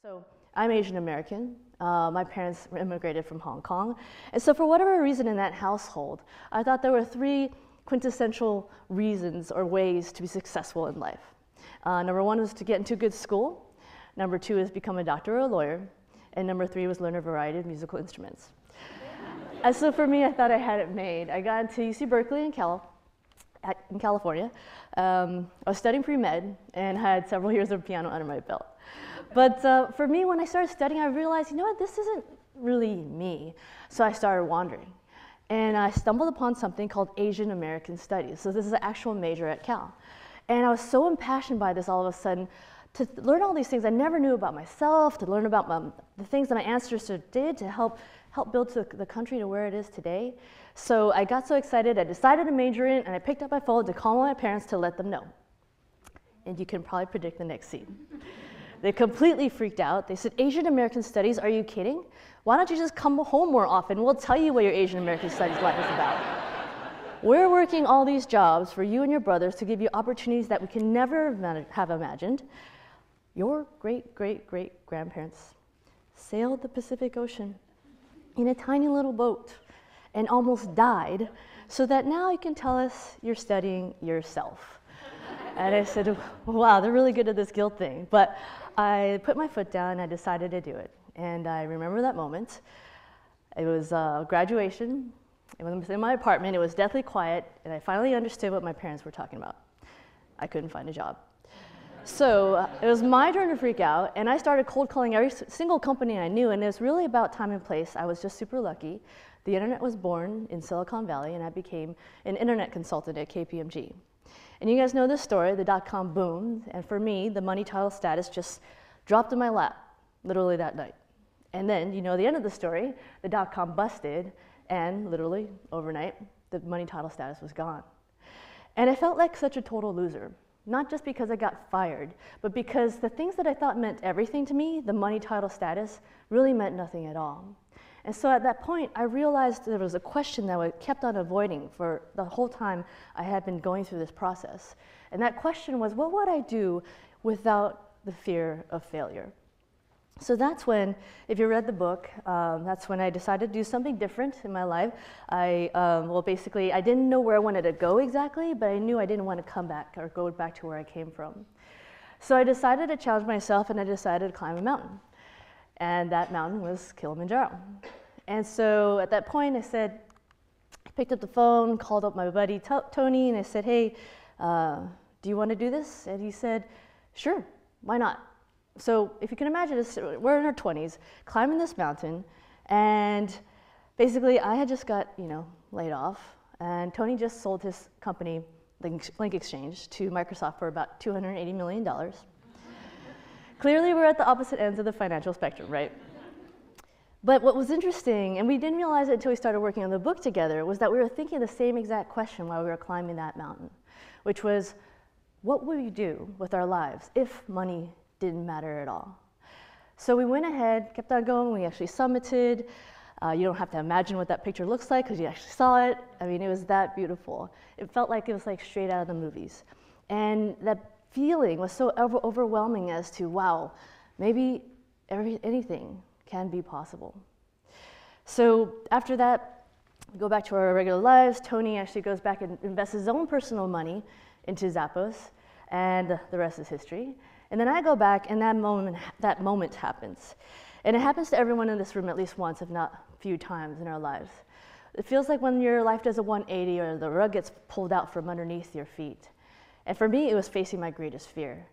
So I'm Asian American. My parents immigrated from Hong Kong. And so for whatever reason in that household, I thought there were three quintessential reasons or ways to be successful in life. Number one was to get into a good school. Number two is become a doctor or a lawyer. And number three was learn a variety of musical instruments. And so for me, I thought I had it made. I got into UC Berkeley in California. I was studying pre-med and had several years of piano under my belt. But for me, when I started studying, I realized, you know what, this isn't really me. So I started wandering. And I stumbled upon something called Asian American Studies. So this is an actual major at Cal. And I was so impassioned by this all of a sudden to learn all these things I never knew about myself, to learn about the things that my ancestors did to help build the country to where it is today. So I got so excited, I decided to major in, and I picked up my phone to call my parents to let them know. And you can probably predict the next scene. They completely freaked out. They said, Asian American Studies, are you kidding? Why don't you just come home more often? We'll tell you what your Asian American Studies life is about. We're working all these jobs for you and your brothers to give you opportunities that we can never have imagined. Your great-great-great-grandparents sailed the Pacific Ocean in a tiny little boat and almost died, so that now you can tell us you're studying yourself. And I said, wow, they're really good at this guilt thing. But I put my foot down and I decided to do it. And I remember that moment. It was graduation. It was in my apartment. It was deathly quiet. And I finally understood what my parents were talking about. I couldn't find a job. So it was my turn to freak out. And I started cold calling every single company I knew. And it was really about time and place. I was just super lucky. The internet was born in Silicon Valley. And I became an internet consultant at KPMG. And you guys know this story, the dot-com boom, and for me, the money, title, status just dropped in my lap, literally that night. And then, you know the end of the story, the dot-com busted, and literally, overnight, the money, title, status was gone. And I felt like such a total loser, not just because I got fired, but because the things that I thought meant everything to me, the money, title, status, really meant nothing at all. And so at that point, I realized there was a question that I kept on avoiding for the whole time I had been going through this process. And that question was, what would I do without the fear of failure? So that's when, if you read the book, that's when I decided to do something different in my life. Well, basically, I didn't know where I wanted to go exactly, but I knew I didn't want to come back or go back to where I came from. So I decided to challenge myself, and I decided to climb a mountain. And that mountain was Kilimanjaro. And so at that point, I picked up the phone, called up my buddy Tony, and I said, hey, do you want to do this? And he said, sure, why not? So if you can imagine this, we're in our 20s, climbing this mountain, and basically I had just got, laid off, and Tony just sold his company, Link Exchange, to Microsoft for about $280 million. Clearly, we're at the opposite ends of the financial spectrum, right? But what was interesting, and we didn't realize it until we started working on the book together, was that we were thinking the same exact question while we were climbing that mountain, which was, what would we do with our lives if money didn't matter at all? So we went ahead, kept on going, we actually summited. You don't have to imagine what that picture looks like because you actually saw it. I mean, it was that beautiful. It felt like it was like straight out of the movies. And that feeling was so overwhelming as to, wow, maybe anything can be possible. So after that, we go back to our regular lives. Tony actually goes back and invests his own personal money into Zappos, and the rest is history. And then I go back, and that moment happens. And it happens to everyone in this room at least once, if not a few times in our lives. It feels like when your life does a 180 or the rug gets pulled out from underneath your feet. And for me, it was facing my greatest fear.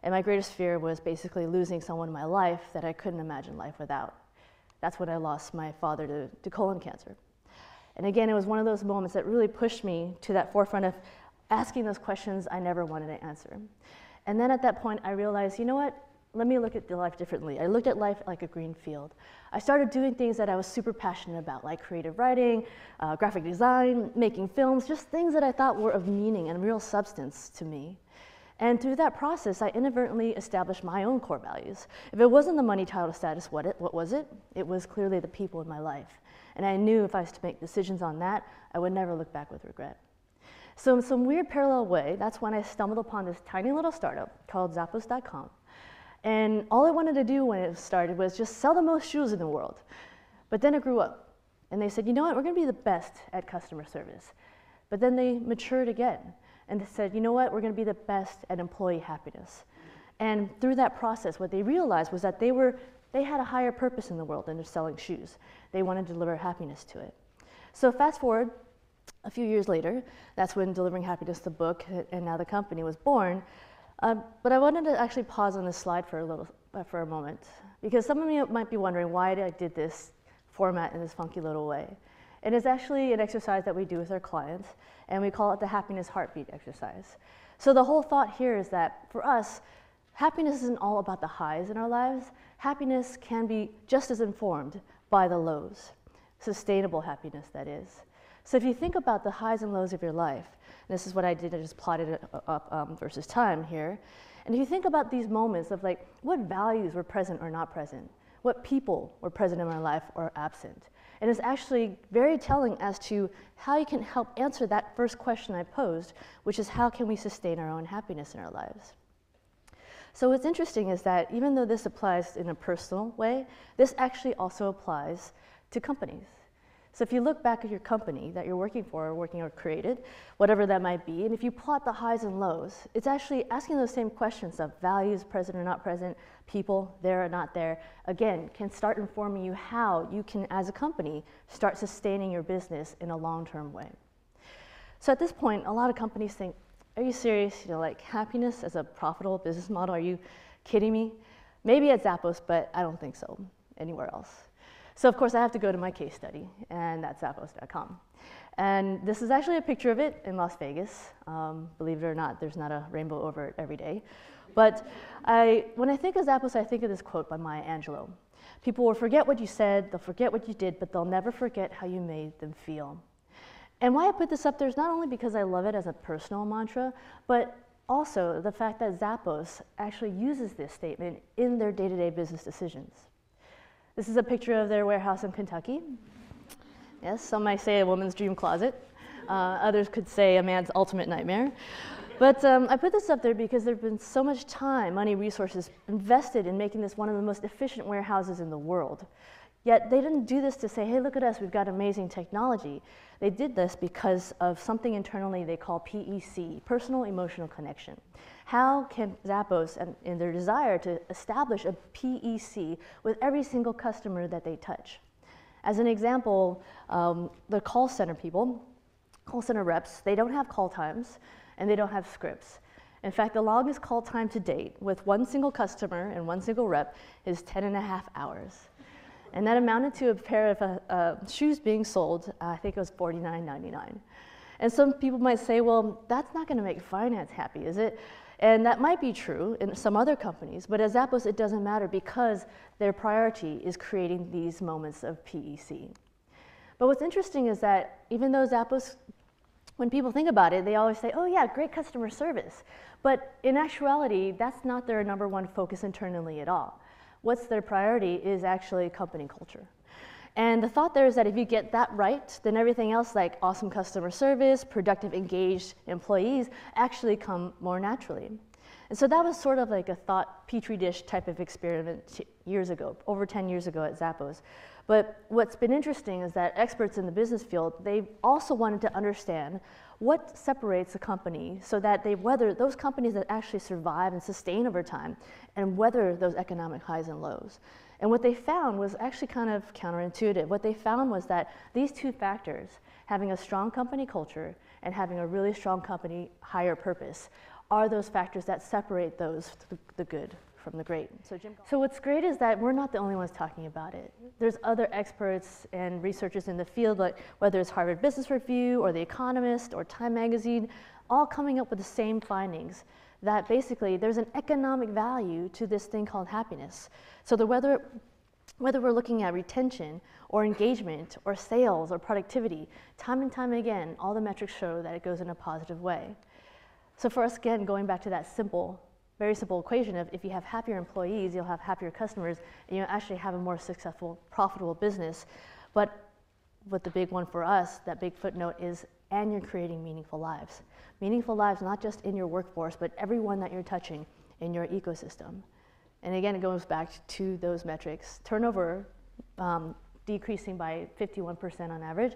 And my greatest fear was basically losing someone in my life that I couldn't imagine life without. That's when I lost my father to colon cancer. And again, it was one of those moments that really pushed me to that forefront of asking those questions I never wanted to answer. And then at that point, I realized, you know what? Let me look at life differently. I looked at life like a green field. I started doing things that I was super passionate about, like creative writing, graphic design, making films, just things that I thought were of meaning and real substance to me. And through that process, I inadvertently established my own core values. If it wasn't the money, title, status, what was it? It was clearly the people in my life. And I knew if I was to make decisions on that, I would never look back with regret. So in some weird parallel way, that's when I stumbled upon this tiny little startup called Zappos.com. And all it wanted to do when it started was just sell the most shoes in the world. But then it grew up. And they said, you know what, we're going to be the best at customer service. But then they matured again. And they said, you know what, we're going to be the best at employee happiness. And through that process, what they realized was that they had a higher purpose in the world than just selling shoes. They wanted to deliver happiness to it. So fast forward a few years later, that's when Delivering Happiness, the book, and now the company was born. But I wanted to actually pause on this slide for a moment, because some of you might be wondering why I did this format in this funky little way. And it's actually an exercise that we do with our clients, and we call it the happiness heartbeat exercise. So the whole thought here is that for us, happiness isn't all about the highs in our lives. Happiness can be just as informed by the lows, sustainable happiness, that is. So if you think about the highs and lows of your life, and this is what I did, I just plotted it up versus time here. And if you think about these moments of like, what values were present or not present? What people were present in my life or absent? And it's actually very telling as to how you can help answer that first question I posed, which is how can we sustain our own happiness in our lives? So what's interesting is that even though this applies in a personal way, this actually also applies to companies. So if you look back at your company that you're working for or created, whatever that might be, and if you plot the highs and lows, it's actually asking those same questions of values, present or not present, people there or not there, again, can start informing you how you can, as a company, start sustaining your business in a long-term way. So at this point, a lot of companies think, are you serious? You know, like happiness as a profitable business model, are you kidding me? Maybe at Zappos, but I don't think so anywhere else. So of course I have to go to my case study, and that's Zappos.com. And this is actually a picture of it in Las Vegas. Believe it or not, there's not a rainbow over it every day. But when I think of Zappos, I think of this quote by Maya Angelou. People will forget what you said, they'll forget what you did, but they'll never forget how you made them feel. And why I put this up there is not only because I love it as a personal mantra, but also the fact that Zappos actually uses this statement in their day-to-day business decisions. This is a picture of their warehouse in Kentucky. Yes, some might say a woman's dream closet. Others could say a man's ultimate nightmare. But I put this up there because there's been so much time, money, resources invested in making this one of the most efficient warehouses in the world. Yet they didn't do this to say, hey, look at us, we've got amazing technology. They did this because of something internally they call PEC, personal emotional connection. How can Zappos, in their desire to establish a PEC with every single customer that they touch? As an example, the call center people, call center reps, they don't have call times and they don't have scripts. In fact, the longest call time to date with one single customer and one single rep is 10.5 hours. And that amounted to a pair of shoes being sold, I think it was $49.99. And some people might say, well, that's not gonna make finance happy, is it? And that might be true in some other companies, but at Zappos it doesn't matter because their priority is creating these moments of PEC. But what's interesting is that even though Zappos, when people think about it, they always say, oh yeah, great customer service. But in actuality, that's not their number one focus internally at all. What's their priority is actually company culture. And the thought there is that if you get that right, then everything else like awesome customer service, productive, engaged employees actually come more naturally. And so that was sort of like a thought petri dish type of experiment years ago, over 10 years ago at Zappos. But what's been interesting is that experts in the business field, they also wanted to understand what separates a company so that they weather those companies that actually survive and sustain over time and weather those economic highs and lows. And what they found was actually kind of counterintuitive. What they found was that these two factors, having a strong company culture and having a really strong company higher purpose, are those factors that separate those, the good from the great. So what's great is that we're not the only ones talking about it. There's other experts and researchers in the field, like whether it's Harvard Business Review or The Economist or Time Magazine, all coming up with the same findings, that basically there's an economic value to this thing called happiness. So whether we're looking at retention or engagement or sales or productivity, time and time again, all the metrics show that it goes in a positive way. So for us, again, going back to that very simple equation of if you have happier employees, you'll have happier customers, and you'll actually have a more successful, profitable business. But what the big one for us, that big footnote is, and you're creating meaningful lives. Meaningful lives not just in your workforce, but everyone that you're touching in your ecosystem. And again, it goes back to those metrics. Turnover decreasing by 51% on average,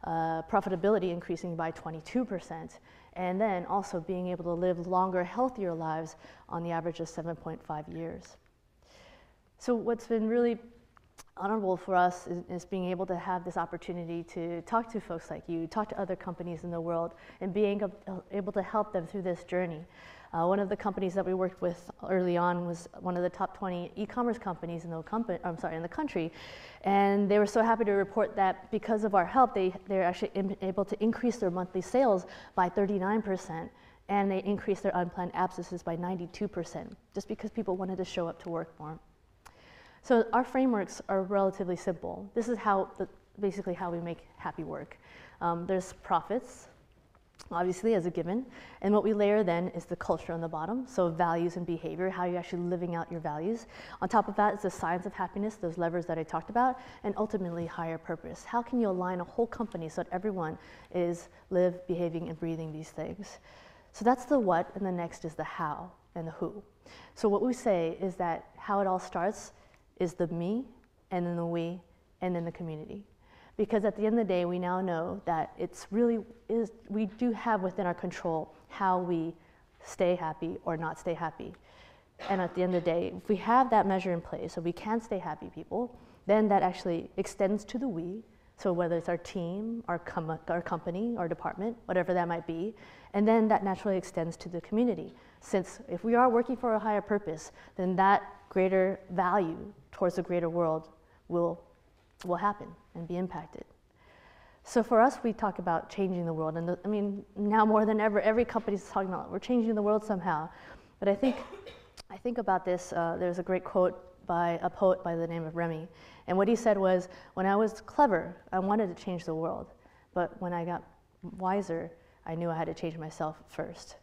profitability increasing by 22%, and then also being able to live longer, healthier lives on the average of 7.5 years. So what's been really honorable for us is being able to have this opportunity to talk to folks like you, talk to other companies in the world, and being able to help them through this journey. One of the companies that we worked with early on was one of the top 20 e-commerce companies in the country, and they were so happy to report that because of our help, they're actually able to increase their monthly sales by 39%, and they increased their unplanned absences by 92%, just because people wanted to show up to work more. So our frameworks are relatively simple. This is basically how we make happy work. There's profits, obviously, as a given, and what we layer then is the culture on the bottom, so values and behavior, how you're actually living out your values. On top of that is the science of happiness, those levers that I talked about, and ultimately higher purpose. How can you align a whole company so that everyone is behaving and breathing these things? So that's the what, and the next is the how and the who. So what we say is that how it all starts is the me, and then the we, and then the community. Because at the end of the day, we now know that we do have within our control how we stay happy or not stay happy. And at the end of the day, if we have that measure in place, so we can stay happy people, then that actually extends to the we, so whether it's our team, our company, our department, whatever that might be, and then that naturally extends to the community. Since if we are working for a higher purpose, then that greater value towards the greater world will happen and be impacted. So for us, we talk about changing the world, and I mean, now more than ever, every company is talking about we're changing the world somehow. But I think about this. There's a great quote by a poet by the name of Remy, and what he said was, "When I was clever, I wanted to change the world, but when I got wiser, I knew I had to change myself first."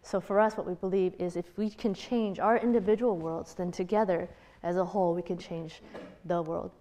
So for us, what we believe is if we can change our individual worlds, then together, as a whole, we can change the world.